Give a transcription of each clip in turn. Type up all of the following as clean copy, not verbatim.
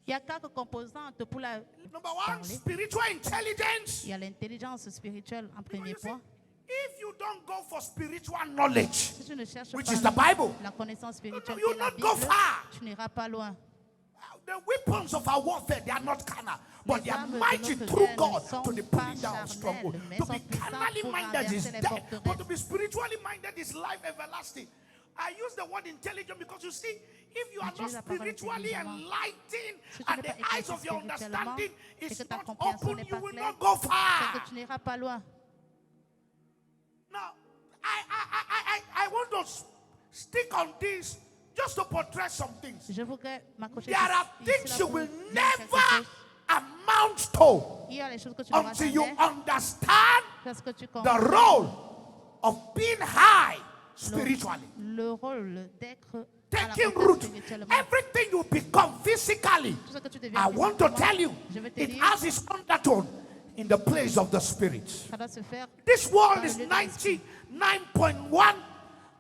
Il y a 4 composantes pour la Number 1, parler. spiritual intelligence. Il y a l'intelligence spirituelle en premier point. If you don't go for spiritual knowledge, Si tu ne cherches which pas is the Bible, la connaissance spirituelle, you qui est la will not go Bible, far. tu n'iras pas loin. The weapons of our warfare, they are not carnal, but they are armes de mighty notre through guerre God ne sont to the pas pulling down charnelles, stronghold. mais To sont be puissantes carnally pour minded is renverser les death, forteresses. but to be spiritually minded is life everlasting. I use the word intelligent because you see, if you are not J'utilise la parole spiritually intelligemment. enlightened Si tu and n'es the pas eyes of your éclairci understanding spirituellement et is que ta not compréhension open, n'est you pas will claire, not go c'est far. que tu n'iras pas loin. Now, I want to stick on this just to portray some things. Je voudrais m'accrocher There are ici things là you pour will dire quelque never chose. amount to Il y a les choses que tu n'auras until you jamais understand parce que tu the comprends role of being high spiritually. le rôle d'être à la Taking hauteur root. spirituellement. Everything you become physically, Tout ce que tu deviens I want to physiquement, tell you, je vais te it dire, has its undertone in the place of the Spirit. ça doit se faire This world dans le is lieu de l'esprit.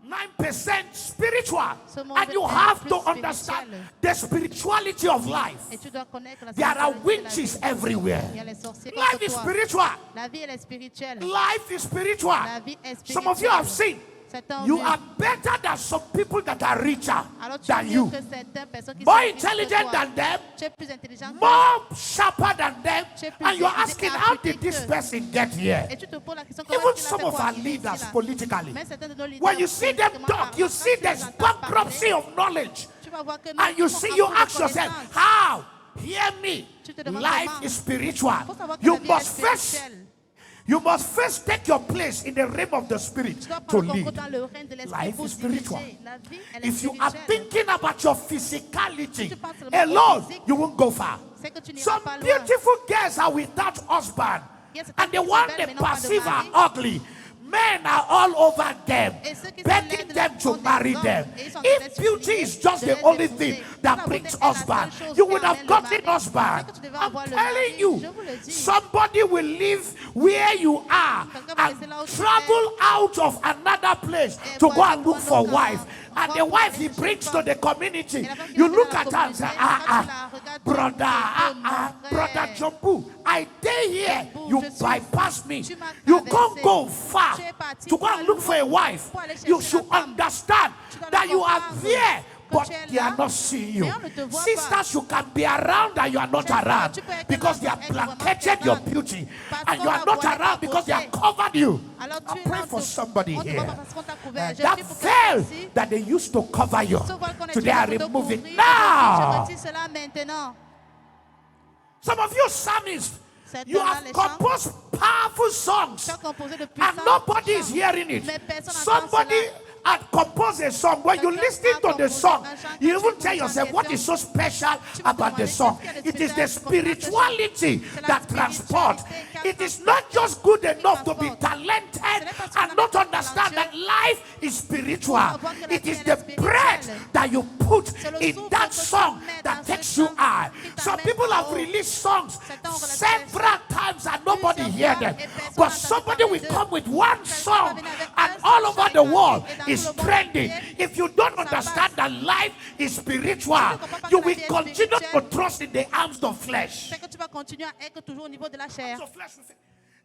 99.19% spiritual. Ce monde And you est have plus to understand spirituel. the spirituality of life. Et tu dois connaître la There are spiritualité de la witches vie. everywhere. Il y a les sorciers Life contre is toi. spiritual. La vie elle est spirituelle. Life is spiritual. La vie est spirituelle. Some of you have seen. Certains ont You vu. are better than some people that are richer Alors tu es than mieux you. que certaines personnes qui More sont riches que intelligent toi. than them. Tu es plus intelligent que More sharper than them. Tu es plus And you're intelligent asking, et how appliqué did this que- person get here? Et tu te poses la question comment Even est-ce qu'il a some fait of pour our arriver ici, leaders là? politically. Mais certains de nos leaders When you see them politiquement talk, parlant, you quand see tu les there's entends bankruptcy parler, of knowledge. tu vas voir que nous And you sommes see, en you manque de ask yourself, connaissances. how? Hear me. Tu te demandes Life comment. is spiritual. Faut savoir que You la vie est must first, spirituelle. you must first take your place in the realm of the spirit Tu dois to prendre ton lead. rôle dans le règne de l'esprit Life pour is spiritual. diriger. La vie, elle est If you are spirituelle. thinking about your physicality Si tu penses seulement au alone, physique, you won't go far. C'est que tu n'iras Some pas loin. beautiful girls are without husband, Il y a certaines and the filles one belles, they mais n'ont pas de perceive mari. are ugly. Men are all over them, Et ceux qui sont begging laides them sont to des marry hommes, them. et ils sont If des beauty esprits is just de the les only épouser. thing Si that la beauté brings est la seule husband, chose you qui would have amène le gotten mari, husband. c'est que tu devais I'm avoir le telling mari. you, Je vous le dis. somebody will live where you are Quelqu'un va rester and là où tu travel out of another place Et to va go aller and look prendre for un wife. And the homme, wife he une brings femme. to the community. Et la femme qui You amène look à la at her and say, communauté, ah, quand tu la ah, regardes, tu brother, dis, ah, oh, ah, mon brother frère. Jumbu, I stay here. Jumbu, You je suis- bypass me. tu m'as You traversé. can't go far Tu es parti to go pour and look for a wife. pour aller chercher You la should femme. understand Tu dois that le you are comprendre. there, Que but tu es they are là, not seeing you. mais on ne te voit Sisters, pas. you can be around and you are not Tu peux around être because they là, have être vraiment blanketed your présente. beauty, Parce and you qu'on are la not voit around because they have côté. covered you. Alors tu I'm es praying là, for somebody on te here. voit pas parce qu'on t'a couvert. Je That prie pour veil quelqu'un ici. that they used to cover you, Ce voile qu'on a today I utilisé pour te remove it couvrir, now. je retire cela maintenant. Some of you psalmists, Certains you là, have les chants, composed powerful songs, tu as composé de and puissants nobody is chants. hearing it. Mais personne n'entend Somebody cela. had composed a song. When you Quelqu'un listen a to the composé song, un chant, you quand even tu tell écoutes yourself en what is so special Tu vas about the demander song. qu'est-ce qu'il y a de It is the spécial pour cette spirituality C'est la that transports. spiritualité qui It is not just good enough to be transporte. talented Ce n'est pas and not seulement understand that talentueux. life is spiritual. Pour savoir que la It vie, is elle est the breath spirituelle. that you put C'est le in souffle that que tu song mets that dans ce takes you chant high. qui Some t'amène people en have haut. released songs Certains ont relancé several times and nobody plusieurs hear fois them. et personne But n'entend somebody parler will d'eux. come with one Quelqu'un song va venir avec and un all seul over chant the world et dans is tout le monde trending. entier, If you don't ça understand passe. that life is spiritual, Si tu ne comprends pas you que la will vie est continue to spirituelle, trust in the arms of flesh. C'est que tu vas continuer à être toujours au niveau de la chair. So flesh will say-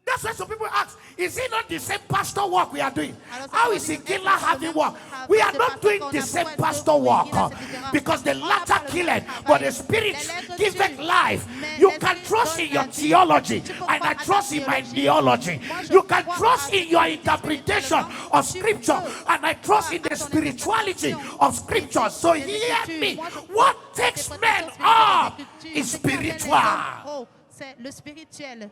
That's why some people ask, is it not the same pastor work we are doing? Alors, How ça is veut it dire, Killer est-ce que having le work? même We are travail de not pasteur doing qu'on the a same pour être pastor oui, work il a cette différence. because the On n'a latter pas le même killeth, travail. but the spirit Les lettres giveth tuent, life. mais You l'esprit can trust donne in your la vie. theology, Tu peux and I croire à ta trust in my théologie. theology. Moi, je You can crois trust à in your ce que interpretation spirituellement, of tu scripture, peux and I trust in croire à the ton spirituality interprétation of scripture. So des hear Écritures. me. Moi, je crois What à takes l'interprétation men spirituelle up des Écritures. is Ce qui amène les hommes spiritual. hauts, c'est le spirituel.